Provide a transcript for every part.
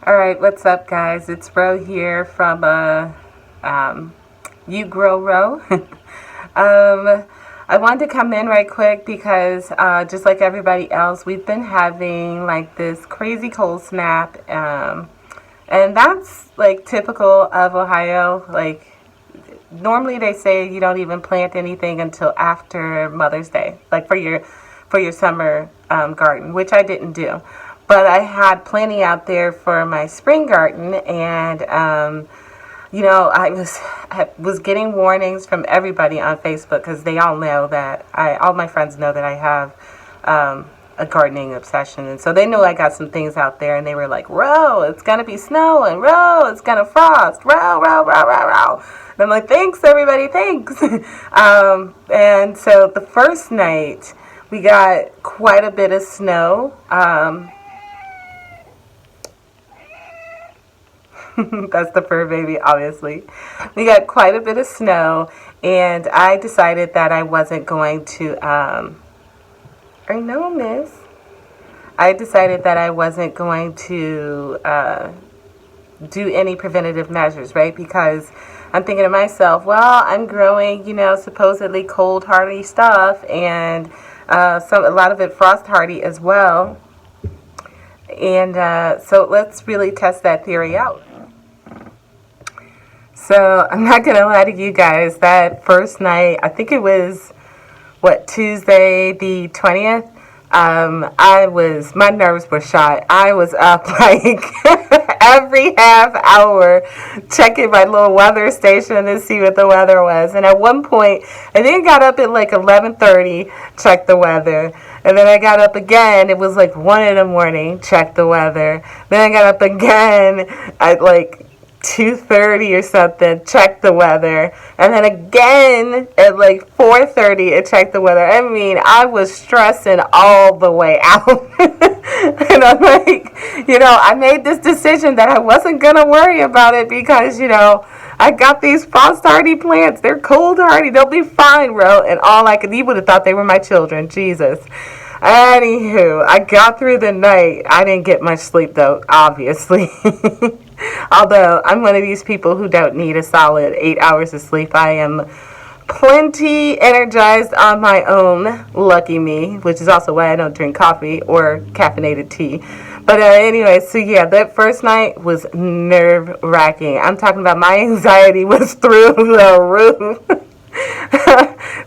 All right, what's up, guys? It's Ro here from You Grow Ro. I wanted to come in right quick because just like everybody else, we've been having like this crazy cold snap, and that's like typical of Ohio. Like normally they say you don't even plant anything until after Mother's Day, like for your summer garden, which I didn't do. But I had plenty out there for my spring garden, and I was getting warnings from everybody on Facebook because they all know that all my friends know that I have a gardening obsession, and so they knew I got some things out there, and they were like, "Ro, it's gonna be snow, and Ro, it's gonna frost, Ro, Ro, Ro, Ro, Ro." And I'm like, "Thanks, everybody, thanks." And so the first night we got quite a bit of snow. That's the fur baby, obviously. We got quite a bit of snow, and I decided that I wasn't going to, or no, miss. I decided that I wasn't going to do any preventative measures, right? Because I'm thinking to myself, well, I'm growing, supposedly cold hardy stuff, and a lot of it frost hardy as well. And so let's really test that theory out. So I'm not going to lie to you guys, that first night, I think it was, Tuesday the 20th, my nerves were shot. I was up like every half hour checking my little weather station to see what the weather was. And at one point, I think I got up at like 11:30, checked the weather. And then I got up again, it was like 1 in the morning, checked the weather. Then I got up again at like 2:30 or something, check the weather, and then again at like 4:30 and check the weather. I mean, I was stressing all the way out. And I'm like, I made this decision that I wasn't gonna worry about it because I got these frost hardy plants. They're cold hardy. They'll be fine, bro. And you would have thought they were my children. Jesus. Anywho, I got through the night. I didn't get much sleep though, obviously. Although I'm one of these people who don't need a solid 8 hours of sleep. I am plenty energized on my own, lucky me, which is also why I don't drink coffee or caffeinated tea. But anyway, so yeah, that first night was nerve-wracking. I'm talking about my anxiety was through the roof.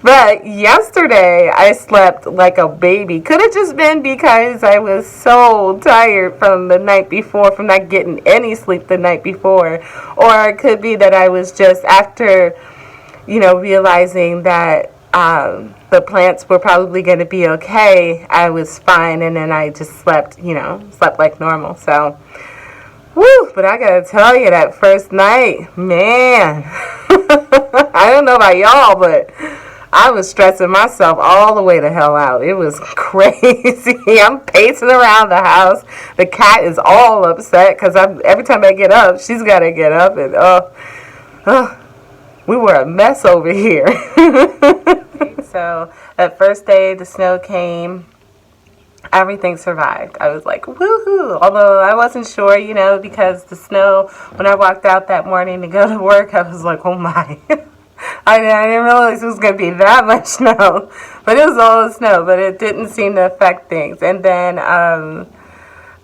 But yesterday I slept like a baby. Could have just been because I was so tired from the night before, from not getting any sleep the night before. Or it could be that I was just after, realizing that the plants were probably going to be okay. I was fine, and then I just slept like normal. So, woo, but I gotta tell you, that first night, man, I don't know about y'all, but I was stressing myself all the way the hell out. It was crazy. I'm pacing around the house. The cat is all upset because every time I get up, she's got to get up. And we were a mess over here. So that first day, the snow came. Everything survived. I was like, woohoo. Although I wasn't sure, because the snow, when I walked out that morning to go to work, I was like, oh my. I didn't realize it was going to be that much snow. But it was all snow, but it didn't seem to affect things. And then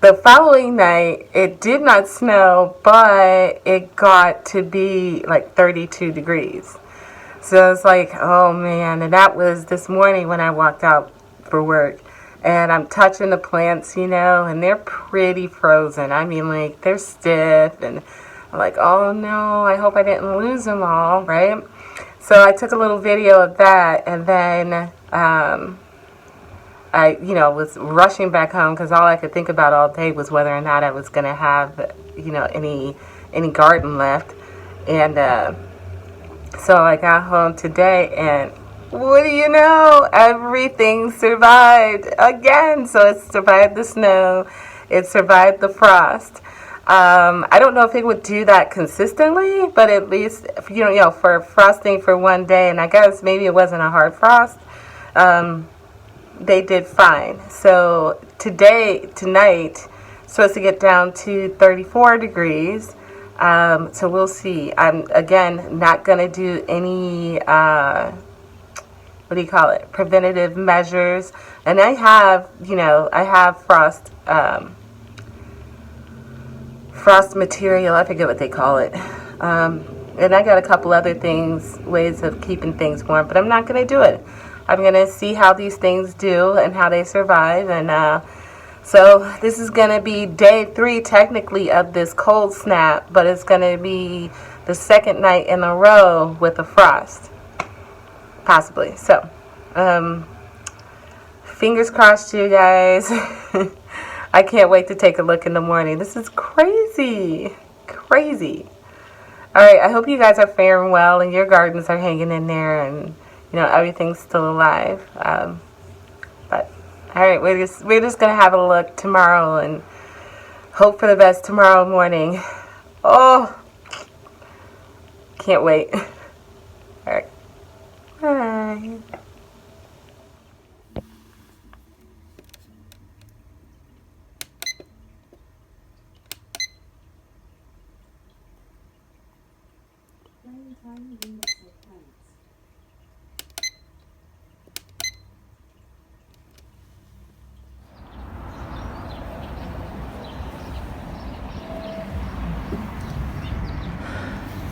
the following night, it did not snow, but it got to be like 32 degrees. So it's like, oh man. And that was this morning when I walked out for work. And I'm touching the plants, and they're pretty frozen. I mean, like, they're stiff. And I'm like, oh no, I hope I didn't lose them all, right? So I took a little video of that, and then I, was rushing back home because all I could think about all day was whether or not I was going to have, any garden left. And so I got home today, and what do you know? Everything survived again. So it survived the snow. It survived the frost. I don't know if it would do that consistently, but at least, for frosting for one day, and I guess maybe it wasn't a hard frost, they did fine. So tonight, supposed to get down to 34 degrees. So we'll see. I'm, again, not going to do any, what do you call it, preventative measures. And I have, I have frost material. I forget what they call it. And I got a couple other things, ways of keeping things warm, but I'm not going to do it. I'm going to see how these things do and how they survive. And so this is going to be day 3 technically of this cold snap, but it's going to be the second night in a row with a frost, possibly. So fingers crossed, you guys. I can't wait to take a look in the morning. This is crazy. Crazy. All right, I hope you guys are faring well and your gardens are hanging in there and, everything's still alive. But, all right, we're just going to have a look tomorrow and hope for the best tomorrow morning. Oh, can't wait. All right, bye.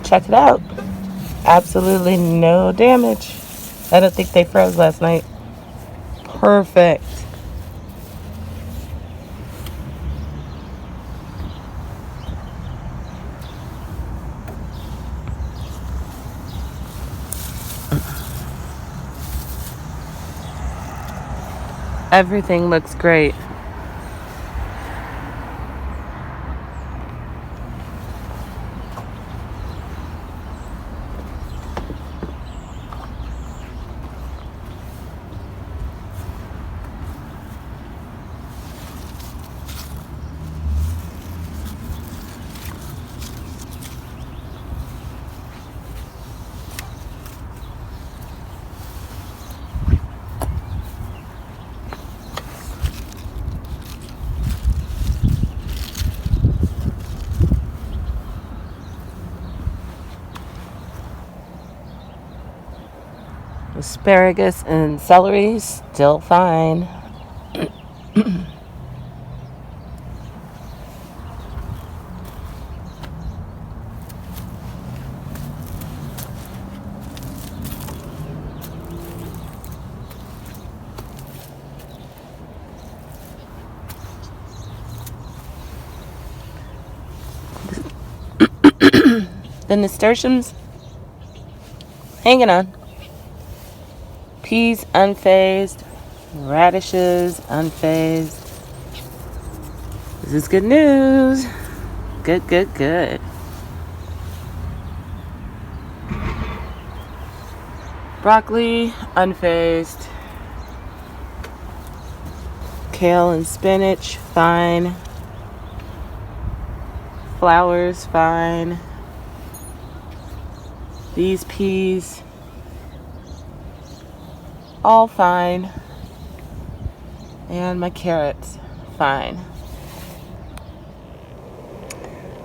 Check it out. Absolutely no damage. I don't think they froze last night. Perfect. Everything looks great. Asparagus and celery still fine. The nasturtiums hanging on. Peas unfazed. Radishes unfazed. This is good news. Good, good, good. Broccoli unfazed. Kale and spinach fine. Flowers fine. These peas all fine. And my carrots fine.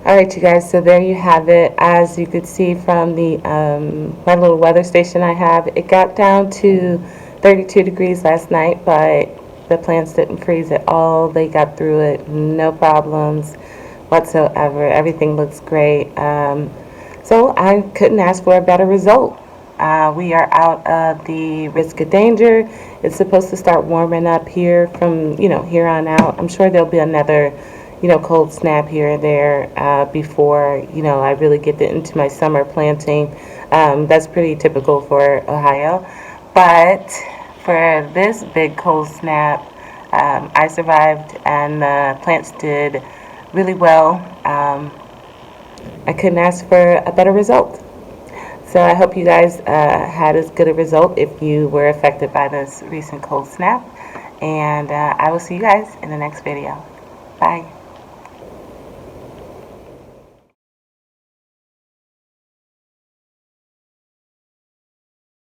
Alright, you guys, so there you have it. As you could see from the my little weather station I have, it got down to 32 degrees last night, but the plants didn't freeze at all. They got through it, no problems whatsoever. Everything looks great. So I couldn't ask for a better result. We are out of the risk of danger. It's supposed to start warming up here from, here on out. I'm sure there'll be another, cold snap here and there before, I really get into my summer planting. That's pretty typical for Ohio. But for this big cold snap, I survived and the plants did really well. I couldn't ask for a better result. So I hope you guys had as good a result if you were affected by this recent cold snap. And I will see you guys in the next video. Bye.